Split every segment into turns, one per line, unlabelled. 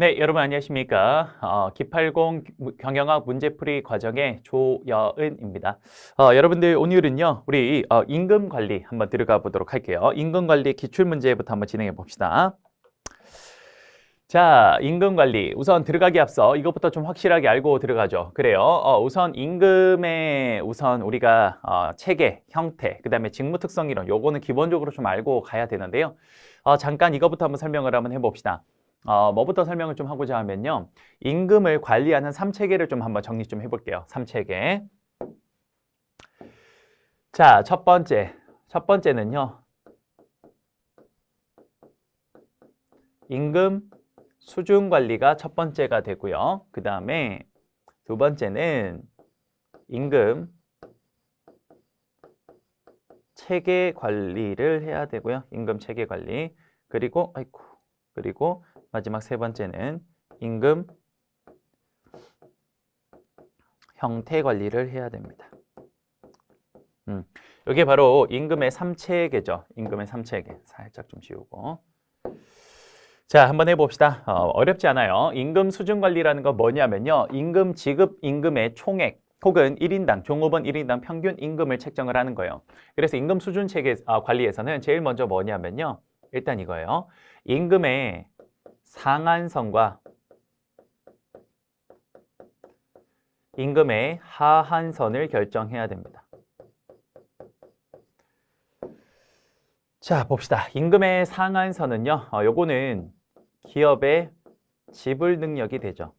네, 여러분 안녕하십니까? 기팔공 경영학 문제풀이 과정의 조여은입니다. 여러분들 오늘은요, 우리 임금 관리 한번 들어가 보도록 할게요. 임금 관리 기출 문제부터 한번 진행해 봅시다. 자, 임금 관리. 우선 들어가기 앞서 이것부터 좀 확실하게 알고 들어가죠. 그래요. 우선 임금의 우선 우리가 체계, 형태, 그다음에 직무 특성 이론 요거는 기본적으로 좀 알고 가야 되는데요. 잠깐 이것부터 한번 설명을 한번 해봅시다. 뭐부터 설명을 좀 하고자 하면요. 임금을 관리하는 3체계를 좀 한번 정리 좀 해볼게요. 3체계. 자, 첫 번째는요. 임금 수준 관리가 첫 번째가 되고요. 그 다음에 두 번째는 임금 체계 관리를 해야 되고요. 임금 체계 관리. 그리고 마지막 세 번째는 임금 형태 관리를 해야 됩니다. 이게 바로 임금의 3체계죠. 임금의 3체계. 살짝 좀 지우고. 자, 한번 해봅시다. 어렵지 않아요. 임금 수준 관리라는 건 뭐냐면요. 임금 지급 임금의 총액 혹은 1인당, 종업원 1인당 평균 임금을 책정을 하는 거예요. 그래서 임금 수준 체계 관리에서는 제일 먼저 뭐냐면요. 일단 이거예요. 임금의 상한선과 임금의 하한선을 결정해야 됩니다. 자, 봅시다. 임금의 상한선은요. 요거는 기업의 지불 능력이 되죠.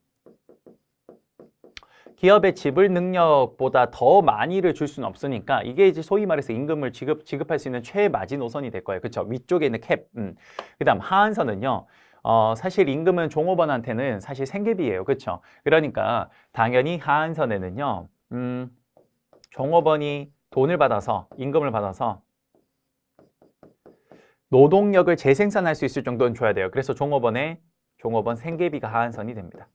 기업의 지불 능력보다 더 많이를 줄 수는 없으니까 이게 이제 소위 말해서 임금을 지급할 수 있는 최마지노선이 될 거예요. 그렇죠? 위쪽에 있는 캡. 그다음 하한선은요. 사실 임금은 종업원한테는 사실 생계비예요. 그렇죠? 그러니까 당연히 하한선에는요. 종업원이 돈을 받아서 임금을 받아서 노동력을 재생산할 수 있을 정도는 줘야 돼요. 그래서 종업원 생계비가 하한선이 됩니다.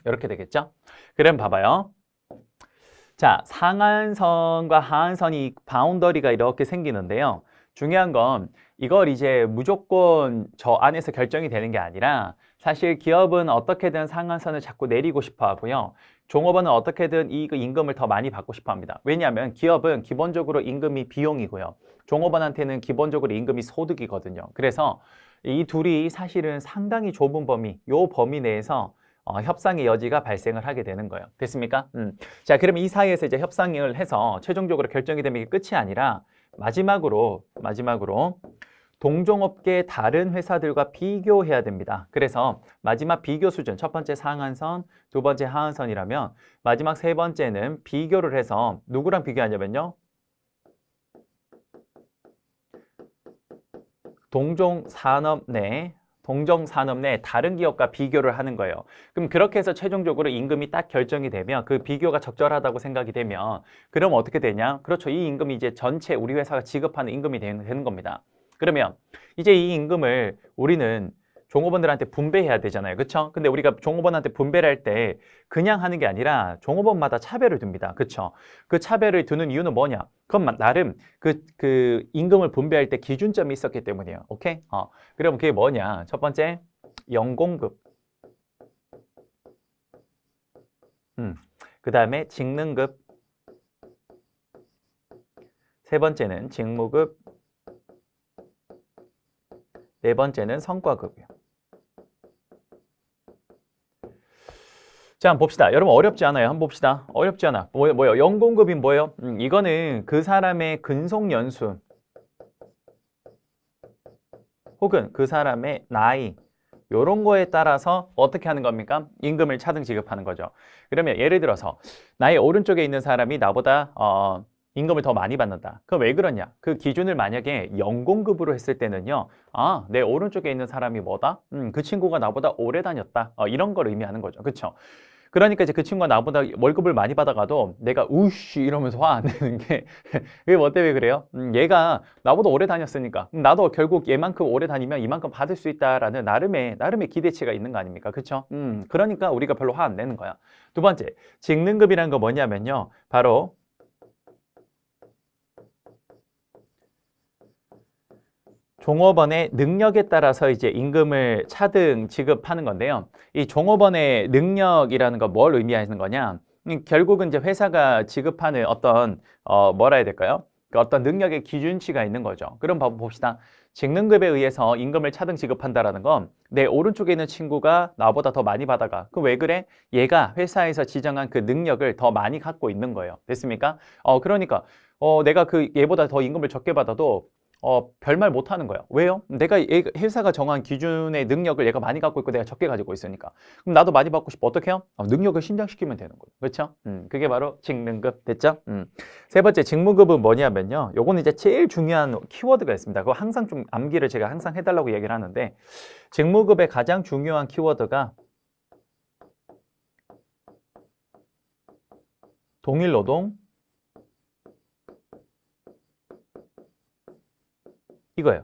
이렇게 되겠죠? 그럼 봐봐요. 자, 상한선과 하한선이 바운더리가 이렇게 생기는데요. 중요한 건 이걸 이제 무조건 저 안에서 결정이 되는 게 아니라 사실 기업은 어떻게든 상한선을 자꾸 내리고 싶어 하고요. 종업원은 어떻게든 이 임금을 더 많이 받고 싶어 합니다. 왜냐하면 기업은 기본적으로 임금이 비용이고요. 종업원한테는 기본적으로 임금이 소득이거든요. 그래서 이 둘이 사실은 상당히 좁은 요 범위 내에서 협상의 여지가 발생을 하게 되는 거예요. 됐습니까? 자, 그럼 이 사이에서 이제 협상을 해서 최종적으로 결정이 되면 이게 끝이 아니라 마지막으로 동종업계 다른 회사들과 비교해야 됩니다. 그래서 마지막 비교 수준, 첫 번째 상한선, 두 번째 하한선이라면 마지막 세 번째는 비교를 해서 누구랑 비교하냐면요. 동종산업 내 다른 기업과 비교를 하는 거예요. 그럼 그렇게 해서 최종적으로 임금이 딱 결정이 되면 그 비교가 적절하다고 생각이 되면 그럼 어떻게 되냐? 그렇죠. 이 임금이 이제 전체 우리 회사가 지급하는 임금이 되는 겁니다. 그러면 이제 이 임금을 우리는 종업원들한테 분배해야 되잖아요. 그렇죠? 근데 우리가 종업원한테 분배를 할 때 그냥 하는 게 아니라 종업원마다 차별을 둡니다. 그렇죠? 그 차별을 두는 이유는 뭐냐? 그건 나름 그 임금을 분배할 때 기준점이 있었기 때문이에요. 오케이? 그럼 그게 뭐냐? 첫 번째, 연공급. 그 다음에 직능급. 세 번째는 직무급. 네 번째는 성과급이요. 자, 한번 봅시다. 여러분 어렵지 않아요. 한번 봅시다. 어렵지 않아. 뭐예요? 연공급이 뭐예요? 이거는 그 사람의 근속 연수 혹은 그 사람의 나이 요런 거에 따라서 어떻게 하는 겁니까? 임금을 차등 지급하는 거죠. 그러면 예를 들어서 나의 오른쪽에 있는 사람이 나보다 임금을 더 많이 받는다. 그럼 왜 그러냐? 그 기준을 만약에 연공급으로 했을 때는요. 내 오른쪽에 있는 사람이 뭐다? 그 친구가 나보다 오래 다녔다. 이런 걸 의미하는 거죠. 그렇죠? 그러니까 이제 그 친구가 나보다 월급을 많이 받아가도 내가 우씨 이러면서 화 안 내는 게 그게 뭐 때문에 그래요? 얘가 나보다 오래 다녔으니까 나도 결국 얘만큼 오래 다니면 이만큼 받을 수 있다라는 나름의 기대치가 있는 거 아닙니까? 그렇죠? 그러니까 우리가 별로 화 안 내는 거야. 두 번째, 직능급이라는 거 뭐냐면요. 바로 종업원의 능력에 따라서 이제 임금을 차등 지급하는 건데요. 이 종업원의 능력이라는 건 뭘 의미하는 거냐? 결국은 이제 회사가 지급하는 어떤 뭐라 해야 될까요? 그 어떤 능력의 기준치가 있는 거죠. 그럼 봅시다. 직능급에 의해서 임금을 차등 지급한다라는 건 내 오른쪽에 있는 친구가 나보다 더 많이 받아가. 그 왜 그래? 얘가 회사에서 지정한 그 능력을 더 많이 갖고 있는 거예요. 됐습니까? 그러니까 내가 그 얘보다 더 임금을 적게 받아도 별말 못 하는 거야. 왜요? 회사가 정한 기준의 능력을 얘가 많이 갖고 있고 내가 적게 가지고 있으니까. 그럼 나도 많이 받고 싶어. 어떻게 해요? 능력을 신장시키면 되는 거예요. 그렇죠? 그게 바로 직능급. 됐죠? 세 번째 직무급은 뭐냐면요. 요거는 이제 제일 중요한 키워드가 있습니다. 그거 항상 좀 암기를 제가 항상 해달라고 얘기를 하는데 직무급의 가장 중요한 키워드가 동일노동, 이거예요.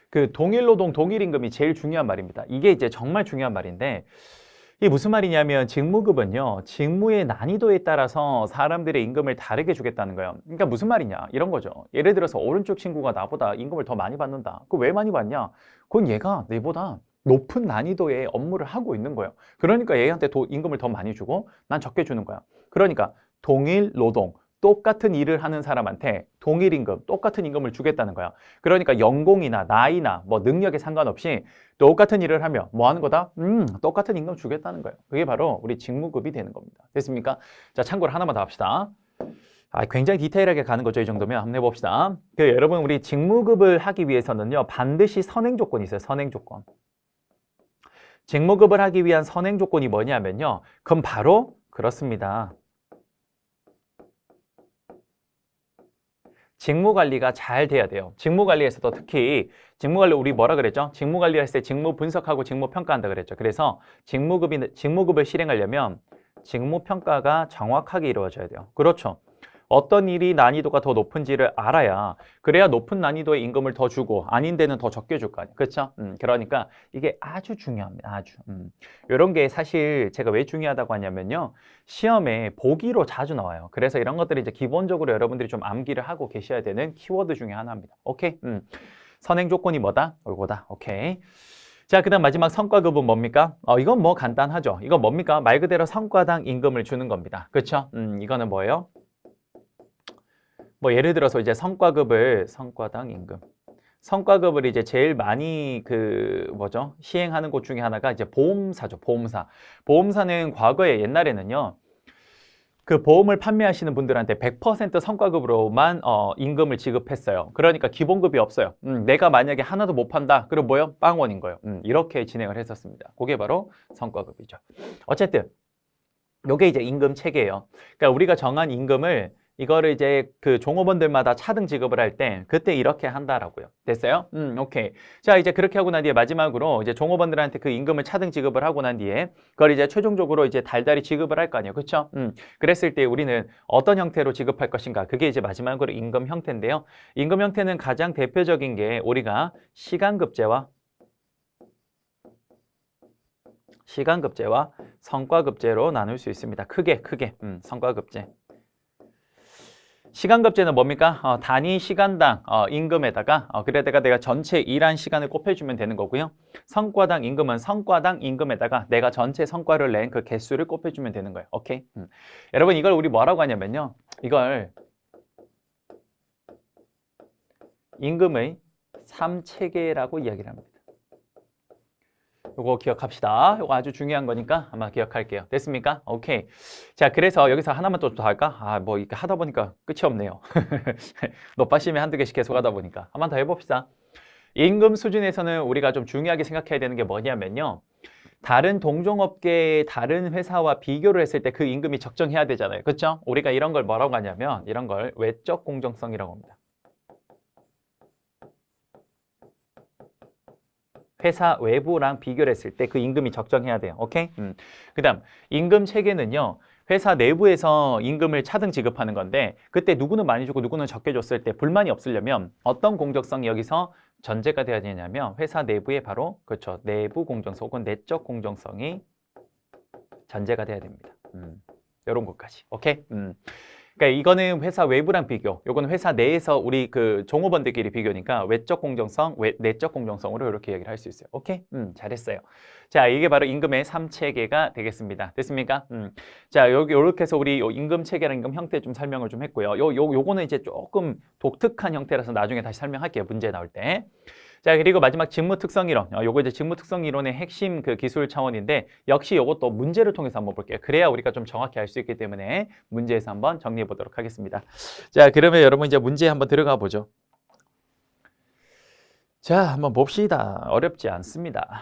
그 동일노동, 동일임금이 제일 중요한 말입니다. 이게 이제 정말 중요한 말인데 이게 무슨 말이냐면 직무급은요. 직무의 난이도에 따라서 사람들의 임금을 다르게 주겠다는 거예요. 그러니까 무슨 말이냐 이런 거죠. 예를 들어서 오른쪽 친구가 나보다 임금을 더 많이 받는다. 그거 왜 많이 받냐? 그건 얘가 내보다 높은 난이도의 업무를 하고 있는 거예요. 그러니까 얘한테 임금을 더 많이 주고 난 적게 주는 거야. 그러니까 동일 노동, 똑같은 일을 하는 사람한테 동일 임금, 똑같은 임금을 주겠다는 거야. 그러니까 연공이나 나이나 뭐 능력에 상관없이 똑같은 일을 하면 뭐 하는 거다? 똑같은 임금 주겠다는 거예요. 그게 바로 우리 직무급이 되는 겁니다. 됐습니까? 자, 참고로 하나만 더 합시다. 굉장히 디테일하게 가는 거죠. 이 정도면 한번 해봅시다. 여러분 우리 직무급을 하기 위해서는요. 반드시 선행 조건이 있어요. 선행 조건. 직무급을 하기 위한 선행 조건이 뭐냐면요. 그럼 바로 그렇습니다. 직무관리가 잘 돼야 돼요. 직무관리에서도 특히 직무관리 우리 뭐라 그랬죠? 직무관리 했을 때 직무 분석하고 직무 평가한다 그랬죠. 그래서 직무급을 실행하려면 직무평가가 정확하게 이루어져야 돼요. 그렇죠. 어떤 일이 난이도가 더 높은지를 알아야 그래야 높은 난이도의 임금을 더 주고 아닌 데는 더 적게 줄 거 아니에요. 그렇죠? 그러니까 이게 아주 중요합니다. 아주. 이런 게 사실 제가 왜 중요하다고 하냐면요. 시험에 보기로 자주 나와요. 그래서 이런 것들이 이제 기본적으로 여러분들이 좀 암기를 하고 계셔야 되는 키워드 중에 하나입니다. 오케이? 선행 조건이 뭐다? 이거다. 오케이. 자, 그 다음 마지막 성과급은 뭡니까? 이건 뭐 간단하죠. 이건 뭡니까? 말 그대로 성과당 임금을 주는 겁니다. 그렇죠? 이거는 뭐예요? 뭐 예를 들어서 이제 성과당 임금. 성과급을 이제 제일 많이 시행하는 곳 중에 하나가 이제 보험사죠. 보험사. 보험사는 과거에 옛날에는요. 그 보험을 판매하시는 분들한테 100% 성과급으로만 임금을 지급했어요. 그러니까 기본급이 없어요. 내가 만약에 하나도 못 판다. 그럼 뭐요? 빵원인 거예요. 이렇게 진행을 했었습니다. 그게 바로 성과급이죠. 어쨌든 요게 이제 임금 체계예요. 그러니까 우리가 정한 임금을 이거를 이제 그 종업원들마다 차등 지급을 할 때 그때 이렇게 한다라고요. 됐어요? 오케이. 자, 이제 그렇게 하고 난 뒤에 마지막으로 이제 종업원들한테 그 임금을 차등 지급을 하고 난 뒤에 그걸 이제 최종적으로 이제 달달이 지급을 할 거 아니에요. 그렇죠? 그랬을 때 우리는 어떤 형태로 지급할 것인가? 그게 이제 마지막으로 임금 형태인데요. 임금 형태는 가장 대표적인 게 우리가 시간급제와 성과급제로 나눌 수 있습니다. 크게 성과급제. 시간급제는 뭡니까? 단위 시간당 임금에다가 그래다가 내가 전체 일한 시간을 곱해주면 되는 거고요. 성과당 임금은 성과당 임금에다가 내가 전체 성과를 낸 그 개수를 곱해주면 되는 거예요. 오케이? 여러분 이걸 우리 뭐라고 하냐면요. 이걸 임금의 3체계라고 이야기를 합니다. 요거 기억합시다. 요거 아주 중요한 거니까 아마 기억할게요. 됐습니까? 오케이. 자, 그래서 여기서 하나만 또 더 할까? 뭐 이렇게 하다 보니까 끝이 없네요. 높아심에 한두 개씩 계속 하다 보니까. 한번 더 해봅시다. 임금 수준에서는 우리가 좀 중요하게 생각해야 되는 게 뭐냐면요. 다른 동종업계의 다른 회사와 비교를 했을 때 그 임금이 적정해야 되잖아요. 그렇죠? 우리가 이런 걸 뭐라고 하냐면 이런 걸 외적 공정성이라고 합니다. 회사 외부랑 비교를 했을 때 그 임금이 적정해야 돼요. 오케이? 그 다음 임금 체계는요. 회사 내부에서 임금을 차등 지급하는 건데 그때 누구는 많이 주고 누구는 적게 줬을 때 불만이 없으려면 어떤 공정성이 여기서 전제가 돼야 되냐면 회사 내부에 바로 그렇죠. 내부 공정성 혹은 내적 공정성이 전제가 돼야 됩니다. 이런 것까지. 오케이? 그러니까 이거는 회사 외부랑 비교, 요거는 회사 내에서 우리 그 종업원들끼리 비교니까 외적 공정성, 내적 공정성으로 이렇게 얘기를 할 수 있어요. 오케이? 잘했어요. 자, 이게 바로 임금의 3체계가 되겠습니다. 됐습니까? 자, 요렇게 해서 우리 요 임금 체계랑 임금 형태 좀 설명을 좀 했고요. 요거는 이제 조금 독특한 형태라서 나중에 다시 설명할게요. 문제 나올 때. 자, 그리고 마지막 직무 특성 이론. 요거 이제 직무 특성 이론의 핵심 그 기술 차원인데 역시 요것도 문제를 통해서 한번 볼게요. 그래야 우리가 좀 정확히 알 수 있기 때문에 문제에서 한번 정리해 보도록 하겠습니다. 자, 그러면 여러분 이제 문제 한번 들어가 보죠. 자, 한번 봅시다. 어렵지 않습니다.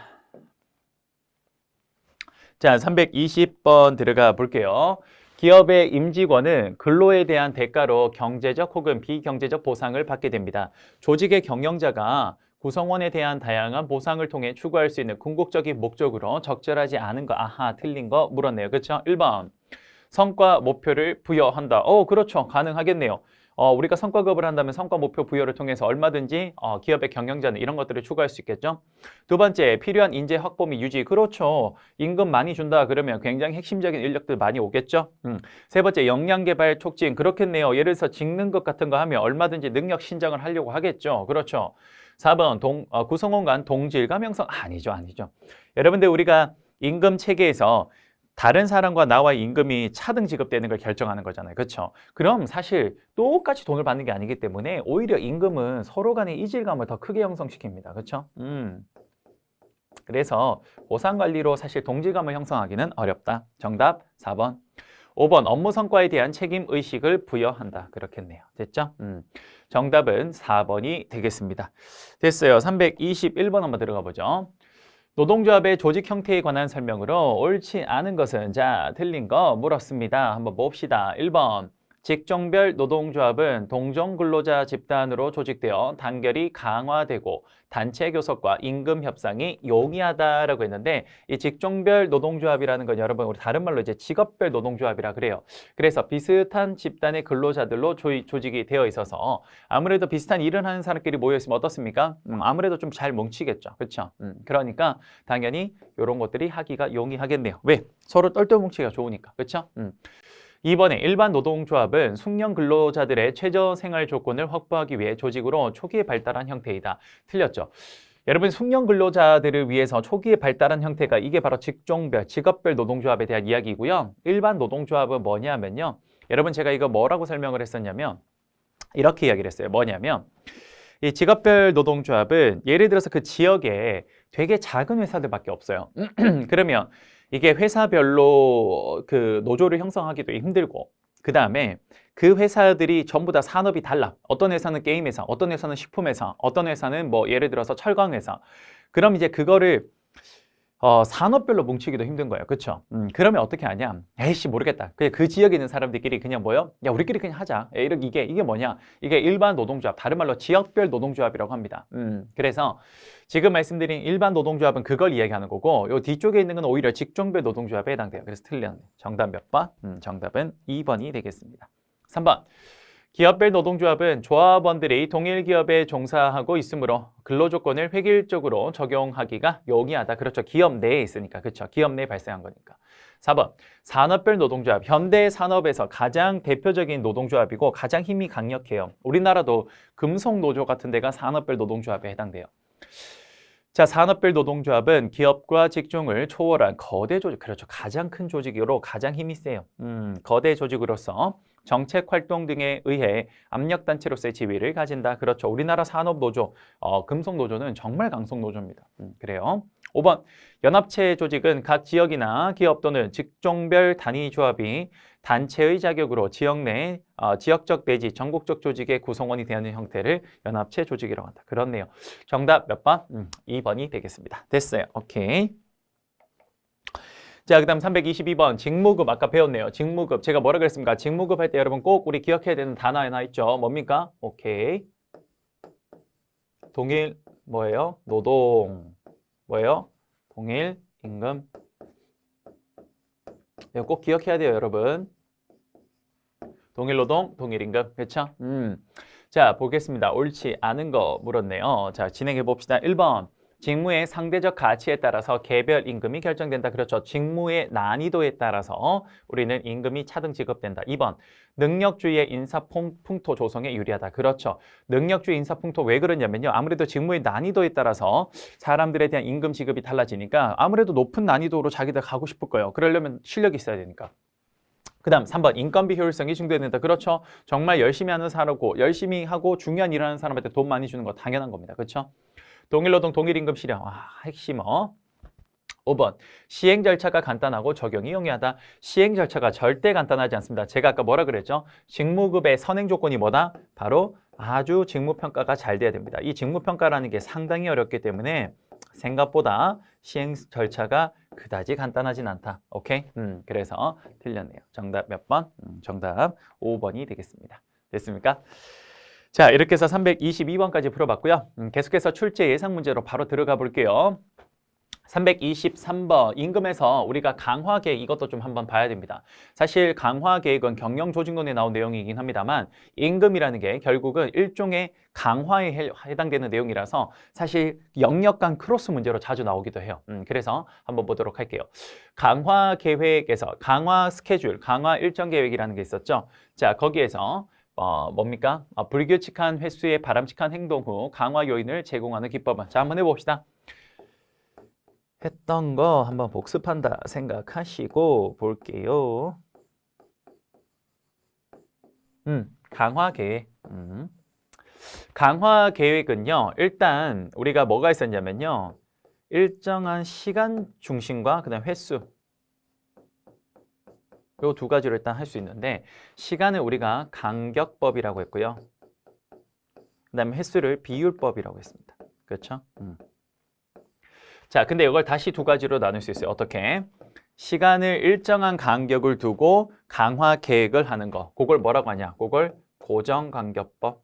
자, 320번 들어가 볼게요. 기업의 임직원은 근로에 대한 대가로 경제적 혹은 비경제적 보상을 받게 됩니다. 조직의 경영자가 구성원에 대한 다양한 보상을 통해 추구할 수 있는 궁극적인 목적으로 적절하지 않은 거, 아하, 틀린 거 물었네요. 그렇죠? 1번, 성과 목표를 부여한다. 그렇죠. 가능하겠네요. 우리가 성과급을 한다면 성과 목표 부여를 통해서 얼마든지 기업의 경영자는 이런 것들을 추구할 수 있겠죠. 두 번째, 필요한 인재 확보 및 유지. 그렇죠. 임금 많이 준다 그러면 굉장히 핵심적인 인력들 많이 오겠죠. 세 번째, 역량 개발 촉진. 그렇겠네요. 예를 들어서 직능급 같은 거 하면 얼마든지 능력 신장을 하려고 하겠죠. 그렇죠. 4번, 구성원 간 동질감 형성. 아니죠. 여러분들 우리가 임금 체계에서 다른 사람과 나와의 임금이 차등 지급되는 걸 결정하는 거잖아요. 그렇죠? 그럼 사실 똑같이 돈을 받는 게 아니기 때문에 오히려 임금은 서로 간의 이질감을 더 크게 형성시킵니다. 그렇죠? 그래서 보상관리로 사실 동질감을 형성하기는 어렵다. 정답 4번. 5번, 업무 성과에 대한 책임의식을 부여한다. 그렇겠네요. 됐죠? 정답은 4번이 되겠습니다. 됐어요. 321번 한번 들어가 보죠. 노동조합의 조직 형태에 관한 설명으로 옳지 않은 것은, 자, 틀린 거 물었습니다. 한번 봅시다. 1번, 직종별 노동조합은 동종근로자 집단으로 조직되어 단결이 강화되고 단체 교섭과 임금 협상이 용이하다라고 했는데, 이 직종별 노동조합이라는 건 여러분 우리 다른 말로 이제 직업별 노동조합이라 그래요. 그래서 비슷한 집단의 근로자들로 조직이 되어 있어서 아무래도 비슷한 일을 하는 사람끼리 모여 있으면 어떻습니까? 아무래도 좀 잘 뭉치겠죠. 그렇죠? 그러니까 당연히 이런 것들이 하기가 용이하겠네요. 왜? 서로 똘똘 뭉치기가 좋으니까. 그렇죠? 2번에 일반 노동조합은 숙련 근로자들의 최저 생활 조건을 확보하기 위해 조직으로 초기에 발달한 형태이다. 틀렸죠? 여러분 숙련 근로자들을 위해서 초기에 발달한 형태가 이게 바로 직종별, 직업별 노동조합에 대한 이야기고요. 일반 노동조합은 뭐냐면요. 여러분 제가 이거 뭐라고 설명을 했었냐면 이렇게 이야기를 했어요. 뭐냐면 이 직업별 노동조합은 예를 들어서 그 지역에 되게 작은 회사들밖에 없어요. 그러면 이게 회사별로 그 노조를 형성하기도 힘들고 그 다음에 그 회사들이 전부 다 산업이 달라. 어떤 회사는 게임 회사, 어떤 회사는 식품 회사, 어떤 회사는 뭐 예를 들어서 철강 회사. 그럼 이제 그거를 산업별로 뭉치기도 힘든 거예요. 그렇죠? 그러면 어떻게 하냐? 에이씨 모르겠다. 그냥 그 지역에 있는 사람들끼리 그냥 뭐요? 야 우리끼리 그냥 하자. 이게 뭐냐? 이게 일반 노동조합, 다른 말로 지역별 노동조합이라고 합니다. 그래서 지금 말씀드린 일반 노동조합은 그걸 이야기하는 거고 요 뒤쪽에 있는 건 오히려 직종별 노동조합에 해당돼요. 그래서 틀렸네. 정답 몇 번? 정답은 2번이 되겠습니다. 3번. 기업별 노동조합은 조합원들이 동일 기업에 종사하고 있으므로 근로조건을 획일적으로 적용하기가 용이하다. 그렇죠. 기업 내에 있으니까. 그렇죠. 기업 내에 발생한 거니까. 4번. 산업별 노동조합. 현대 산업에서 가장 대표적인 노동조합이고 가장 힘이 강력해요. 우리나라도 금속노조 같은 데가 산업별 노동조합에 해당돼요. 자, 산업별 노동조합은 기업과 직종을 초월한 거대 조직, 그렇죠. 가장 큰 조직으로 가장 힘이 세요. 거대 조직으로서 정책 활동 등에 의해 압력단체로서의 지위를 가진다. 그렇죠. 우리나라 산업노조, 금속노조는 정말 강성노조입니다. 그래요. 5번, 연합체 조직은 각 지역이나 기업 또는 직종별 단위 조합이 단체의 자격으로 지역 내 지역적 내지 전국적 조직의 구성원이 되는 형태를 연합체 조직이라고 한다. 그렇네요. 정답 몇 번? 2번이 되겠습니다. 됐어요. 오케이. 자, 그 다음 322번 직무급 아까 배웠네요. 직무급 제가 뭐라 그랬습니까? 직무급 할 때 여러분 꼭 우리 기억해야 되는 단어 하나 있죠. 뭡니까? 오케이. 동일 뭐예요? 노동 뭐예요? 동일 임금. 이거 꼭 기억해야 돼요, 여러분. 동일 노동, 동일 임금. 그렇죠? 자, 보겠습니다. 옳지 않은 거 물었네요. 자, 진행해 봅시다. 1번. 직무의 상대적 가치에 따라서 개별 임금이 결정된다. 그렇죠. 직무의 난이도에 따라서 우리는 임금이 차등 지급된다. 2번, 능력주의의 인사풍토 조성에 유리하다. 그렇죠. 능력주의 인사풍토 왜 그러냐면요. 아무래도 직무의 난이도에 따라서 사람들에 대한 임금 지급이 달라지니까 아무래도 높은 난이도로 자기들 가고 싶을 거예요. 그러려면 실력이 있어야 되니까. 그 다음 3번, 인건비 효율성이 증대된다. 그렇죠. 정말 열심히 하는 사람고 열심히 하고 중요한 일을 하는 사람한테 돈 많이 주는 거 당연한 겁니다. 그렇죠. 동일노동 동일임금 실현. 핵심어. 5번, 시행 절차가 간단하고 적용이 용이하다. 시행 절차가 절대 간단하지 않습니다. 제가 아까 뭐라 그랬죠? 직무급의 선행 조건이 뭐다? 바로 아주 직무평가가 잘 돼야 됩니다. 이 직무평가라는 게 상당히 어렵기 때문에 생각보다 시행 절차가 그다지 간단하진 않다. 오케이? 그래서 틀렸네요. 정답 몇 번? 정답 5번이 되겠습니다. 됐습니까? 자, 이렇게 해서 322번까지 풀어봤고요. 계속해서 출제 예상 문제로 바로 들어가 볼게요. 323번, 임금에서 우리가 강화 계획, 이것도 좀 한번 봐야 됩니다. 사실 강화 계획은 경영조직론에 나온 내용이긴 합니다만 임금이라는 게 결국은 일종의 강화에 해당되는 내용이라서 사실 영역 간 크로스 문제로 자주 나오기도 해요. 그래서 한번 보도록 할게요. 강화 계획에서 강화 스케줄, 강화 일정 계획이라는 게 있었죠. 자, 거기에서 뭡니까? 불규칙한 횟수의 바람직한 행동 후 강화 요인을 제공하는 기법은. 자, 한번 해봅시다. 했던 거 한번 복습한다 생각하시고 볼게요. 강화 계획. 강화 계획은요, 일단 우리가 뭐가 있었냐면요, 일정한 시간 중심과 그다음 횟수, 요 두 가지로 일단 할 수 있는데, 시간을 우리가 간격법이라고 했고요, 그다음에 횟수를 비율법이라고 했습니다. 그렇죠? 자, 근데 이걸 다시 두 가지로 나눌 수 있어요. 어떻게? 시간을 일정한 간격을 두고 강화 계획을 하는 거. 그걸 뭐라고 하냐? 그걸 고정간격법.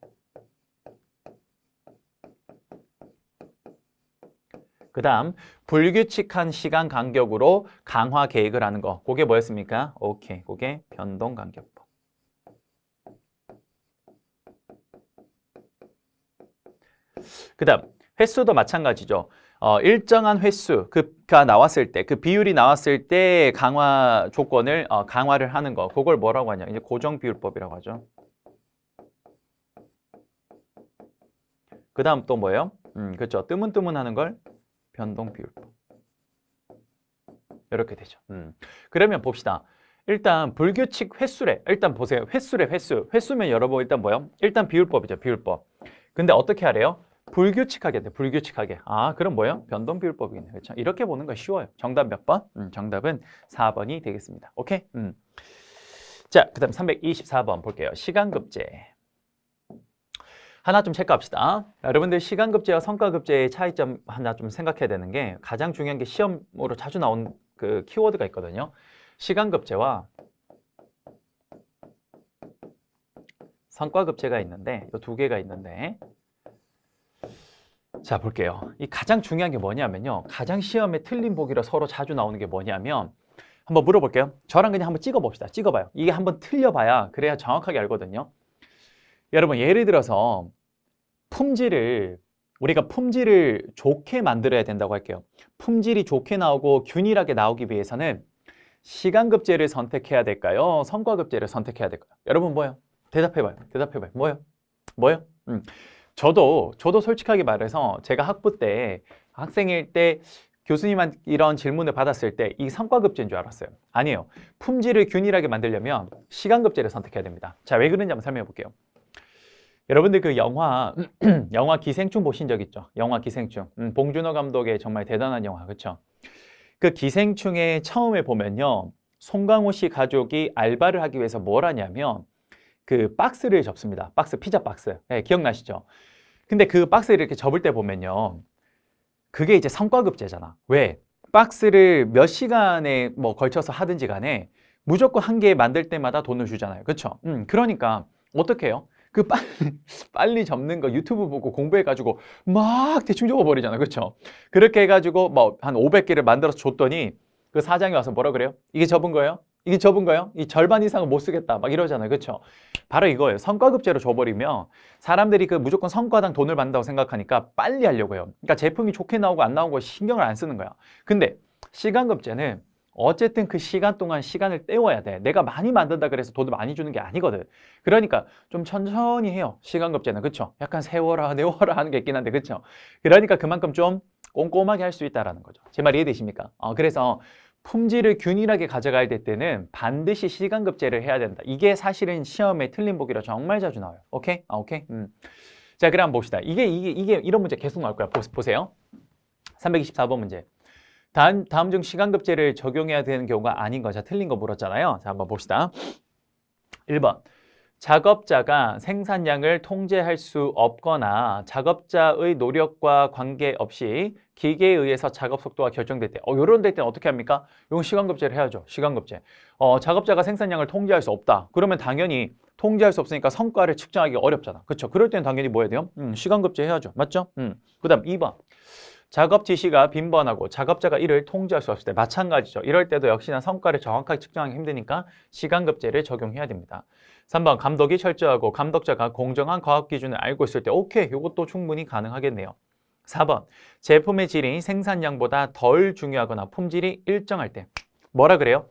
그 다음, 불규칙한 시간 간격으로 강화 계획을 하는 거. 그게 뭐였습니까? 오케이. 그게 변동간격법. 그 다음, 횟수도 마찬가지죠. 일정한 횟수가 나왔을 때, 그 비율이 나왔을 때 강화 조건을 강화를 하는 거. 그걸 뭐라고 하냐? 이제 고정비율법이라고 하죠. 그 다음 또 뭐예요? 그렇죠. 뜨문뜨문하는 걸 변동비율법. 이렇게 되죠. 그러면 봅시다. 일단 불규칙 횟수래. 일단 보세요. 횟수래, 횟수. 횟수면 여러분 일단 뭐예요? 일단 비율법이죠. 비율법. 근데 어떻게 하래요? 불규칙하게 돼. 불규칙하게. 그럼 뭐예요? 변동비율법이겠네. 그렇죠? 이렇게 보는 거 쉬워요. 정답 몇 번? 정답은 4번이 되겠습니다. 오케이? 자, 그 다음 324번 볼게요. 시간급제. 하나 좀 체크합시다. 여러분들 시간급제와 성과급제의 차이점 하나 좀 생각해야 되는 게, 가장 중요한 게 시험으로 자주 나온 그 키워드가 있거든요. 시간급제와 성과급제가 있는데, 이 두 개가 있는데, 자, 볼게요. 이 가장 중요한 게 뭐냐면요, 가장 시험에 틀린 보기로 서로 자주 나오는 게 뭐냐면, 한번 물어볼게요. 저랑 그냥 한번 찍어봅시다. 찍어봐요. 이게 한번 틀려봐야 그래야 정확하게 알거든요. 여러분, 예를 들어서 우리가 품질을 좋게 만들어야 된다고 할게요. 품질이 좋게 나오고 균일하게 나오기 위해서는 시간급제를 선택해야 될까요? 성과급제를 선택해야 될까요? 여러분 뭐예요? 대답해봐요. 대답해봐요. 뭐예요? 저도 솔직하게 말해서 제가 학부 때, 학생일 때 교수님한테 이런 질문을 받았을 때 이 성과급제인 줄 알았어요. 아니에요. 품질을 균일하게 만들려면 시간급제를 선택해야 됩니다. 자, 왜 그런지 한번 설명해 볼게요. 여러분들 그 영화 기생충 보신 적 있죠? 영화 기생충. 봉준호 감독의 정말 대단한 영화, 그렇죠? 그 기생충의 처음에 보면요, 송강호 씨 가족이 알바를 하기 위해서 뭘 하냐면 그 박스를 접습니다. 피자 박스. 네, 기억나시죠? 근데 그 박스를 이렇게 접을 때 보면요, 그게 이제 성과급제잖아. 왜? 박스를 몇 시간에 뭐 걸쳐서 하든지 간에 무조건 한 개 만들 때마다 돈을 주잖아요. 그렇죠? 그러니까 어떻게 해요? 그 빨리 접는 거 유튜브 보고 공부해가지고 막 대충 접어버리잖아요. 그렇죠? 그렇게 해가지고 뭐 한 500개를 만들어서 줬더니 그 사장이 와서 뭐라 그래요? 이게 접은 거예요? 이게 접은 거예요? 이 절반 이상은 못 쓰겠다 막 이러잖아요. 그렇죠? 바로 이거예요. 성과급제로 줘버리면 사람들이 그 무조건 성과당 돈을 받는다고 생각하니까 빨리 하려고 해요. 그러니까 제품이 좋게 나오고 안 나오고 신경을 안 쓰는 거야. 근데 시간급제는 어쨌든 그 시간 동안 시간을 때워야 돼. 내가 많이 만든다 그래서 돈을 많이 주는 게 아니거든. 그러니까 좀 천천히 해요. 시간급제는. 그쵸? 약간 세워라 내워라 하는 게 있긴 한데 그쵸? 그러니까 그만큼 좀 꼼꼼하게 할 수 있다라는 거죠. 제 말 이해되십니까? 그래서 품질을 균일하게 가져가야 될 때는 반드시 시간급제를 해야 된다. 이게 사실은 시험에 틀린 보기로 정말 자주 나와요. 오케이? 오케이? 자, 그럼 봅시다. 이게 이런 문제 계속 나올 거야. 보세요. 324번 문제. 다음 중 시간급제를 적용해야 되는 경우가 아닌 거. 자, 틀린 거 물었잖아요. 자, 한번 봅시다. 1번. 작업자가 생산량을 통제할 수 없거나 작업자의 노력과 관계없이 기계에 의해서 작업 속도가 결정될 때, 이런 될 때는 어떻게 합니까? 이건 시간급제를 해야죠. 시간급제. 작업자가 생산량을 통제할 수 없다. 그러면 당연히 통제할 수 없으니까 성과를 측정하기 어렵잖아. 그렇죠? 그럴 때는 당연히 뭐 해야 돼요? 시간급제 해야죠. 맞죠? 그 다음 2번. 작업 지시가 빈번하고 작업자가 이를 통제할 수 없을 때 마찬가지죠. 이럴 때도 역시나 성과를 정확하게 측정하기 힘드니까 시간급제를 적용해야 됩니다. 3번 감독이 철저하고 감독자가 공정한 과학 기준을 알고 있을 때 오케이, 이것도 충분히 가능하겠네요. 4번 제품의 질이 생산량보다 덜 중요하거나 품질이 일정할 때 뭐라 그래요?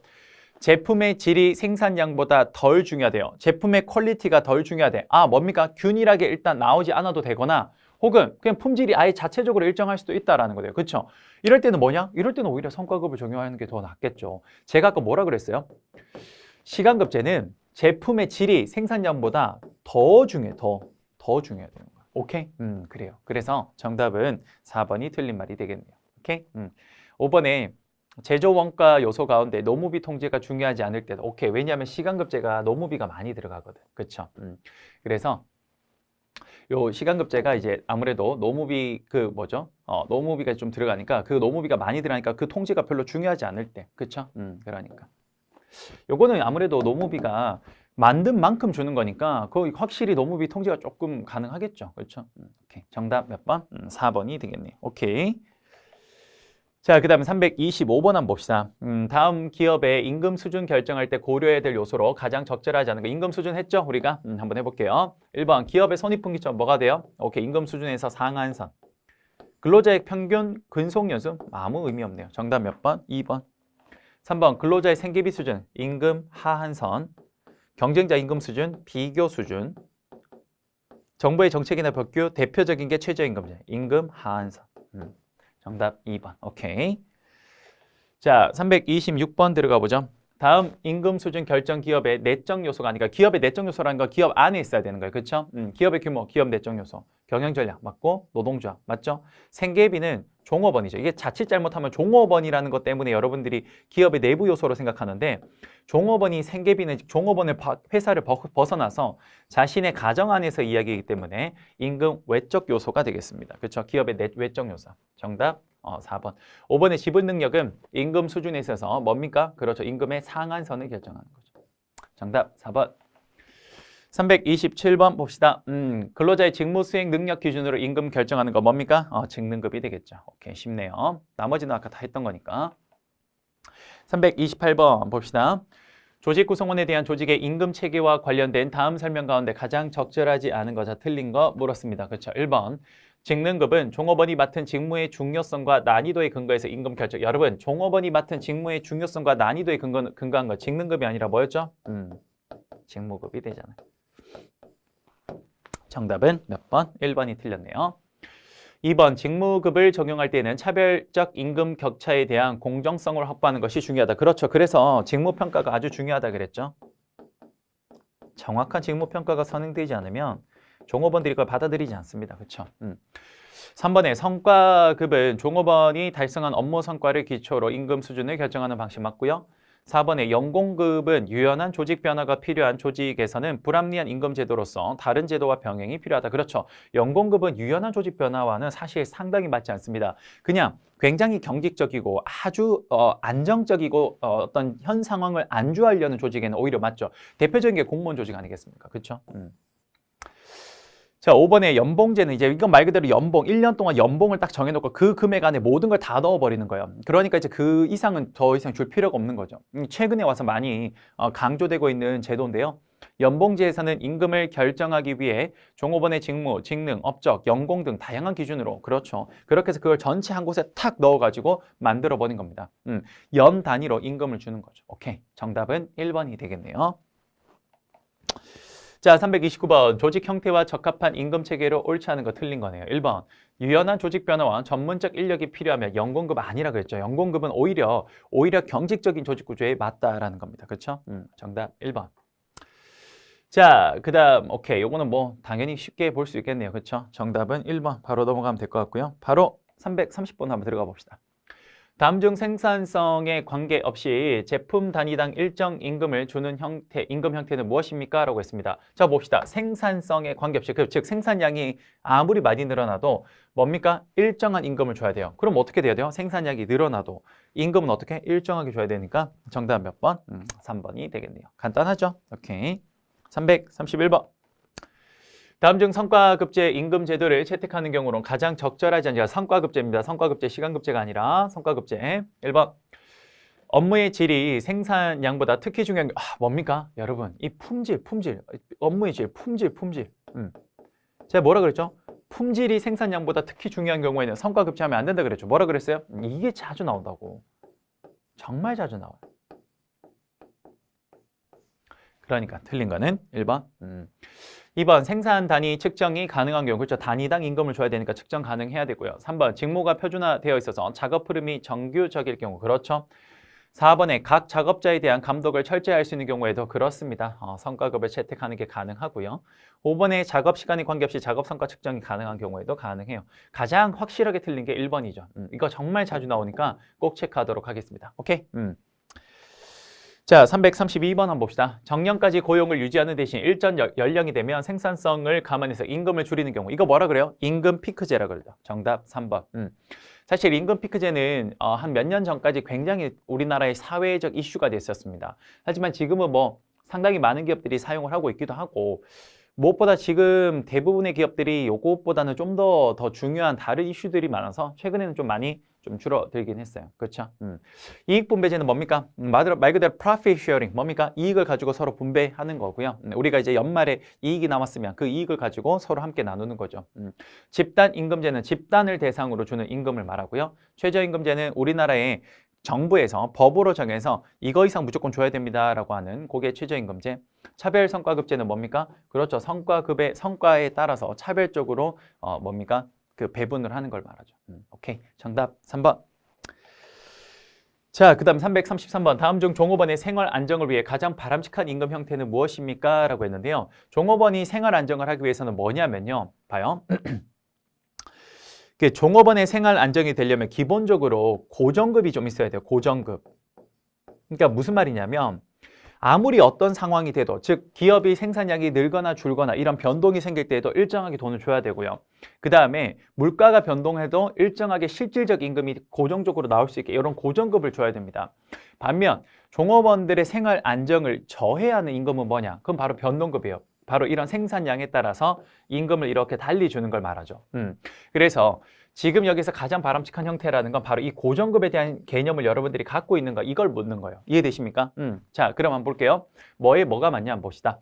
제품의 질이 생산량보다 덜 중요하대요. 제품의 퀄리티가 덜 중요하대. 뭡니까? 균일하게 일단 나오지 않아도 되거나 혹은 그냥 품질이 아예 자체적으로 일정할 수도 있다라는 거예요. 그렇죠? 이럴 때는 뭐냐? 이럴 때는 오히려 성과급을 적용하는 게 더 낫겠죠. 제가 아까 뭐라 그랬어요? 시간급제는 제품의 질이 생산량보다 더 중요해. 더 중요해야 되는 거야. 오케이? 그래요. 그래서 정답은 4번이 틀린 말이 되겠네요. 오케이? 5번에 제조 원가 요소 가운데 노무비 통제가 중요하지 않을 때도 오케이. 왜냐하면 시간급제가 노무비가 많이 들어가거든. 그렇죠? 그래서 요 시간급제가 이제 아무래도 노무비 노무비가 좀 들어가니까 그 노무비가 많이 들어가니까 그 통제가 별로 중요하지 않을 때. 그렇죠? 그러니까 요거는 아무래도 노무비가 만든 만큼 주는 거니까 거의 확실히 노무비 통제가 조금 가능하겠죠. 그렇죠? 오케이. 정답 몇 번? 4번이 되겠네요. 오케이. 자, 그 다음에 325번 한번 봅시다. 다음 기업의 임금 수준 결정할 때 고려해야 될 요소로 가장 적절하지 않은 거. 임금 수준 했죠? 우리가? 한번 해볼게요. 1번 기업의 손익분기점 뭐가 돼요? 오케이. 임금 수준에서 상한선. 근로자의 평균 근속연수? 아무 의미 없네요. 정답 몇 번? 2번. 3번 근로자의 생계비 수준, 임금 하한선. 경쟁자 임금 수준, 비교 수준. 정부의 정책이나 법규, 대표적인 게 최저임금제, 임금 하한선. 정답 2번. 오케이. 자, 326번 들어가 보죠. 다음 임금 수준 결정 기업의 내적 요소가 아니라 기업의 내적 요소라는 건 기업 안에 있어야 되는 거예요. 그렇죠? 기업의 규모, 기업 내적 요소. 경영 전략 맞고 노동조합 맞죠? 생계비는 종업원이죠. 이게 자칫 잘못하면 종업원이라는 것 때문에 여러분들이 기업의 내부 요소로 생각하는데 종업원이 생계비는 종업원을 회사를 벗어나서 자신의 가정 안에서 이야기이기 때문에 임금 외적 요소가 되겠습니다. 그렇죠? 기업의 외적 요소. 정답 4번. 5번의 지불 능력은 임금 수준에 있어서 뭡니까? 그렇죠. 임금의 상한선을 결정하는 거죠. 정답 4번. 327번 봅시다. 근로자의 직무 수행 능력 기준으로 임금 결정하는 거 뭡니까? 직능급이 되겠죠. 오케이, 쉽네요. 나머지는 아까 다 했던 거니까. 328번 봅시다. 조직 구성원에 대한 조직의 임금 체계와 관련된 다음 설명 가운데 가장 적절하지 않은 거, 자 틀린 거 물었습니다. 그렇죠. 1번. 직능급은 종업원이 맡은 직무의 중요성과 난이도에 근거해서 임금 결정. 여러분, 종업원이 맡은 직무의 중요성과 난이도에 근거한 거 직능급이 아니라 뭐였죠? 직무급이 되잖아요. 정답은 몇 번? 1번이 틀렸네요. 2번 직무급을 적용할 때는 차별적 임금 격차에 대한 공정성을 확보하는 것이 중요하다. 그렇죠. 그래서 직무평가가 아주 중요하다 그랬죠. 정확한 직무평가가 선행되지 않으면 종업원들이 그걸 받아들이지 않습니다. 그렇죠. 3번에 성과급은 종업원이 달성한 업무 성과를 기초로 임금 수준을 결정하는 방식 맞고요. 4번에 연공급은 유연한 조직 변화가 필요한 조직에서는 불합리한 임금 제도로서 다른 제도와 병행이 필요하다. 그렇죠. 연공급은 유연한 조직 변화와는 사실 상당히 맞지 않습니다. 그냥 굉장히 경직적이고 아주 안정적이고 어떤 현 상황을 안주하려는 조직에는 오히려 맞죠. 대표적인 게 공무원 조직 아니겠습니까? 그렇죠. 자, 5번에 연봉제는 이제 이건 말 그대로 연봉, 1년 동안 연봉을 딱 정해놓고 그 금액 안에 모든 걸 다 넣어버리는 거예요. 그러니까 이제 그 이상은 더 이상 줄 필요가 없는 거죠. 최근에 와서 많이 강조되고 있는 제도인데요. 연봉제에서는 임금을 결정하기 위해 종업원의 직무, 직능, 업적, 연공 등 다양한 기준으로 그렇죠. 그렇게 해서 그걸 전체 한 곳에 탁 넣어가지고 만들어버린 겁니다. 연 단위로 임금을 주는 거죠. 오케이. 정답은 1번이 되겠네요. 자, 329번. 조직 형태와 적합한 임금 체계로 옳지 않은 거 틀린 거네요. 1번. 유연한 조직 변화와 전문적 인력이 필요하면 연공급 아니라 그랬죠. 연공급은 오히려 경직적인 조직 구조에 맞다라는 겁니다. 그렇죠? 정답 1번. 자, 그다음 오케이. 요거는 뭐 당연히 쉽게 볼 수 있겠네요. 그렇죠? 정답은 1번. 바로 넘어가면 될 것 같고요. 바로 330번 한번 들어가 봅시다. 다음 중 생산성에 관계없이 제품 단위당 일정 임금을 주는 형태, 임금 형태는 무엇입니까? 라고 했습니다. 자, 봅시다. 생산성에 관계없이, 즉 생산량이 아무리 많이 늘어나도 뭡니까? 일정한 임금을 줘야 돼요. 그럼 어떻게 돼야 돼요? 생산량이 늘어나도 임금은 어떻게? 일정하게 줘야 되니까 정답 몇 번? 3번이 되겠네요. 간단하죠? 오케이. 331번. 다음 중 성과급제 임금 제도를 채택하는 경우는 가장 적절하지 않냐. 성과급제입니다. 성과급제, 시간급제가 아니라 성과급제. 1번. 업무의 질이 생산량보다 특히 중요한 게 뭡니까? 여러분, 이 품질. 업무의 질, 품질. 제가 뭐라 그랬죠? 품질이 생산량보다 특히 중요한 경우에는 성과급제하면 안 된다 그랬죠. 뭐라 그랬어요? 이게 자주 나온다고. 정말 자주 나와요. 그러니까 틀린 거는 1번. 2번 생산 단위 측정이 가능한 경우, 그렇죠. 단위당 임금을 줘야 되니까 측정 가능해야 되고요. 3번 직무가 표준화되어 있어서 작업 흐름이 정규적일 경우, 그렇죠. 4번에 각 작업자에 대한 감독을 철저히 할 수 있는 경우에도 그렇습니다. 성과급을 채택하는 게 가능하고요. 5번에 작업 시간에 관계없이 작업 성과 측정이 가능한 경우에도 가능해요. 가장 확실하게 틀린 게 1번이죠. 이거 정말 자주 나오니까 꼭 체크하도록 하겠습니다. 오케이? 자, 332번 한번 봅시다. 정년까지 고용을 유지하는 대신 일정 연령이 되면 생산성을 감안해서 임금을 줄이는 경우. 이거 뭐라 그래요? 임금 피크제라 그래요. 정답 3번. 사실 임금 피크제는 한 몇 년 전까지 굉장히 우리나라의 사회적 이슈가 됐었습니다. 하지만 지금은 뭐 상당히 많은 기업들이 사용을 하고 있기도 하고, 무엇보다 지금 대부분의 기업들이 요것보다는 좀 더 중요한 다른 이슈들이 많아서 최근에는 좀 많이 좀 줄어들긴 했어요. 그렇죠? 이익 분배제는 뭡니까? 말 그대로 profit sharing, 뭡니까? 이익을 가지고 서로 분배하는 거고요. 우리가 이제 연말에 이익이 남았으면 그 이익을 가지고 서로 함께 나누는 거죠. 집단 임금제는 집단을 대상으로 주는 임금을 말하고요. 최저임금제는 우리나라의 정부에서 법으로 정해서 이거 이상 무조건 줘야 됩니다라고 하는 그게 최저임금제. 차별성과급제는 뭡니까? 그렇죠. 성과에 따라서 차별적으로 뭡니까? 그 배분을 하는 걸 말하죠. 오케이. 정답 3번. 자, 그 다음 333번. 다음 중 종업원의 생활 안정을 위해 가장 바람직한 임금 형태는 무엇입니까? 라고 했는데요. 종업원이 생활 안정을 하기 위해서는 뭐냐면요. 봐요. 종업원의 생활 안정이 되려면 기본적으로 고정급이 좀 있어야 돼요. 고정급. 그러니까 무슨 말이냐면 아무리 어떤 상황이 돼도, 즉 기업이 생산량이 늘거나 줄거나 이런 변동이 생길 때에도 일정하게 돈을 줘야 되고요. 그 다음에 물가가 변동해도 일정하게 실질적 임금이 고정적으로 나올 수 있게 이런 고정급을 줘야 됩니다. 반면 종업원들의 생활 안정을 저해하는 임금은 뭐냐? 그건 바로 변동급이에요. 바로 이런 생산량에 따라서 임금을 이렇게 달리 주는 걸 말하죠. 그래서 지금 여기서 가장 바람직한 형태라는 건 바로 이 고정급에 대한 개념을 여러분들이 갖고 있는가, 이걸 묻는 거예요. 이해되십니까? 자, 그럼 한번 볼게요. 뭐가 맞냐 한번 봅시다.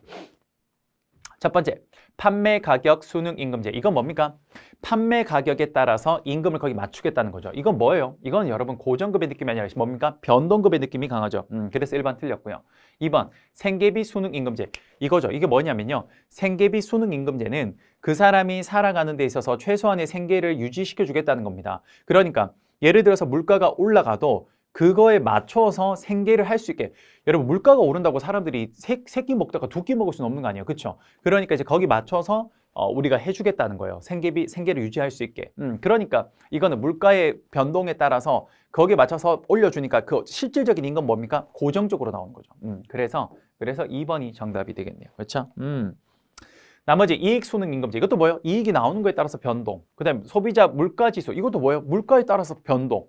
첫 번째, 판매 가격 수능 임금제. 이건 뭡니까? 판매 가격에 따라서 임금을 거기 맞추겠다는 거죠. 이건 뭐예요? 이건 여러분 고정급의 느낌이 아니라 뭡니까? 변동급의 느낌이 강하죠. 그래서 1번 틀렸고요. 2번, 생계비 수능 임금제. 이거죠. 이게 뭐냐면요. 생계비 수능 임금제는 그 사람이 살아가는 데 있어서 최소한의 생계를 유지시켜 주겠다는 겁니다. 그러니까 예를 들어서 물가가 올라가도 그거에 맞춰서 생계를 할 수 있게. 여러분 물가가 오른다고 사람들이 세 끼 먹다가 두 끼 먹을 수는 없는 거 아니에요. 그렇죠? 그러니까 이제 거기 맞춰서 우리가 해주겠다는 거예요. 생계를 유지할 수 있게. 그러니까 이거는 물가의 변동에 따라서 거기에 맞춰서 올려주니까 그 실질적인 임금 뭡니까? 고정적으로 나오는 거죠. 그래서 2번이 정답이 되겠네요. 그렇죠? 나머지 이익 수능 임금제. 이것도 뭐예요? 이익이 나오는 거에 따라서 변동. 그다음 소비자 물가 지수. 이것도 뭐예요? 물가에 따라서 변동.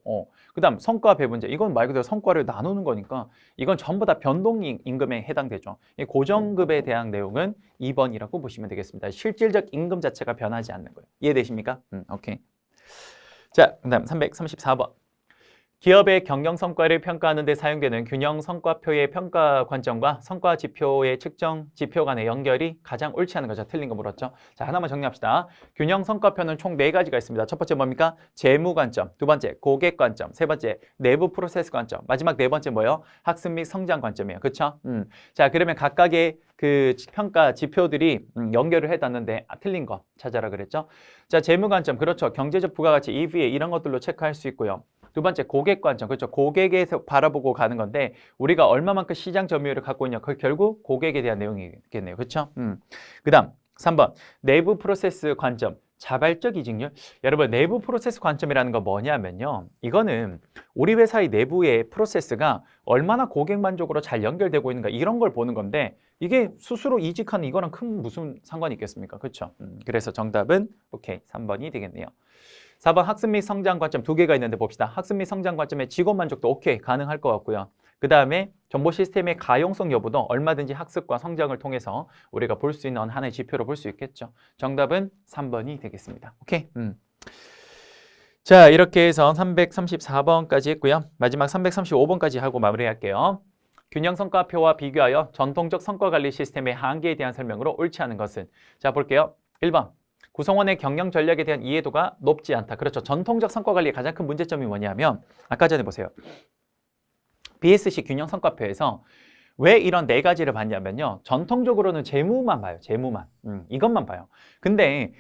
그다음 성과 배분제. 이건 말 그대로 성과를 나누는 거니까 이건 전부 다 변동 임금에 해당되죠. 이 고정급에 대한 내용은 2번이라고 보시면 되겠습니다. 실질적 임금 자체가 변하지 않는 거예요. 이해되십니까? 오케이. 자, 그다음 334번. 기업의 경영 성과를 평가하는 데 사용되는 균형 성과표의 평가 관점과 성과 지표의 측정 지표 간의 연결이 가장 옳지 않은 거죠. 틀린 거 물었죠. 자, 하나만 정리합시다. 균형 성과표는 총 4가지가 있습니다. 첫 번째 뭡니까? 재무 관점, 두 번째 고객 관점, 세 번째 내부 프로세스 관점, 마지막 네 번째 뭐예요? 학습 및 성장 관점이에요. 그렇죠? 자, 그러면 각각의 그 평가 지표들이 연결을 해놨는데 틀린 거 찾아라 그랬죠. 자, 재무 관점, 그렇죠. 경제적 부가가치, EVA 이런 것들로 체크할 수 있고요. 두 번째 고객 관점, 그렇죠. 고객에서 바라보고 가는 건데 우리가 얼마만큼 시장 점유율을 갖고 있냐, 그 결국 고객에 대한 내용이겠네요. 그렇죠? 그 다음 3번 내부 프로세스 관점, 자발적 이직률. 여러분, 내부 프로세스 관점이라는 건 뭐냐면요, 이거는 우리 회사의 내부의 프로세스가 얼마나 고객 만족으로 잘 연결되고 있는가 이런 걸 보는 건데 이게 스스로 이직하는 이거랑 큰 무슨 상관이 있겠습니까? 그렇죠? 그래서 정답은 오케이 3번이 되겠네요. 4번 학습 및 성장 관점 2개가 있는데 봅시다. 학습 및 성장 관점의 직원 만족도 오케이 가능할 것 같고요. 그 다음에 정보 시스템의 가용성 여부도 얼마든지 학습과 성장을 통해서 우리가 볼 수 있는 하나의 지표로 볼 수 있겠죠. 정답은 3번이 되겠습니다. 오케이. 자, 이렇게 해서 334번까지 했고요. 마지막 335번까지 하고 마무리할게요. 균형 성과표와 비교하여 전통적 성과관리 시스템의 한계에 대한 설명으로 옳지 않은 것은? 자, 볼게요. 1번. 구성원의 경영 전략에 대한 이해도가 높지 않다. 그렇죠. 전통적 성과관리의 가장 큰 문제점이 뭐냐면 아까 전에 보세요. BSC 균형 성과표에서 왜 이런 4가지를 봤냐면요. 전통적으로는 재무만 봐요. 재무만. 이것만 봐요. 근데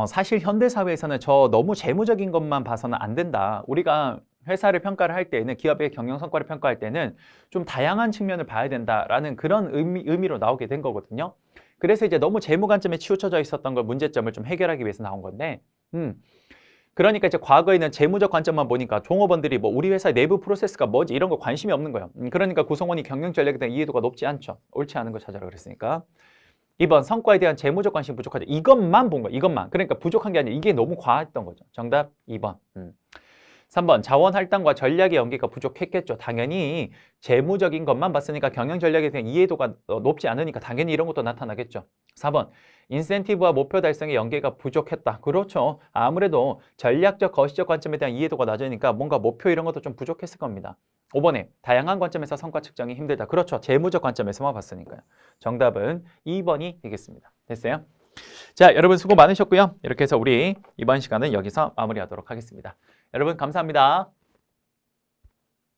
사실 현대사회에서는 저 너무 재무적인 것만 봐서는 안 된다. 우리가 회사를 평가를 할 때는, 기업의 경영 성과를 평가할 때는 좀 다양한 측면을 봐야 된다라는 그런 의미로 나오게 된 거거든요. 그래서 이제 너무 재무 관점에 치우쳐져 있었던 걸 문제점을 좀 해결하기 위해서 나온 건데, 그러니까 이제 과거에는 재무적 관점만 보니까 종업원들이 뭐 우리 회사의 내부 프로세스가 뭐지 이런 거 관심이 없는 거예요. 그러니까 구성원이 경영 전략에 대한 이해도가 높지 않죠. 옳지 않은 걸 찾아라 그랬으니까. 2번 성과에 대한 재무적 관심이 부족하죠. 이것만 본 거예요. 이것만. 그러니까 부족한 게 아니라 이게 너무 과했던 거죠. 정답 2번. 3번 자원 할당과 전략의 연계가 부족했겠죠. 당연히 재무적인 것만 봤으니까 경영 전략에 대한 이해도가 높지 않으니까 당연히 이런 것도 나타나겠죠. 4번 인센티브와 목표 달성의 연계가 부족했다. 그렇죠. 아무래도 전략적 거시적 관점에 대한 이해도가 낮으니까 뭔가 목표 이런 것도 좀 부족했을 겁니다. 5번에 다양한 관점에서 성과 측정이 힘들다. 그렇죠. 재무적 관점에서만 봤으니까요. 정답은 2번이 되겠습니다. 됐어요? 자, 여러분 수고 많으셨고요. 이렇게 해서 우리 이번 시간은 여기서 마무리하도록 하겠습니다. 여러분 감사합니다.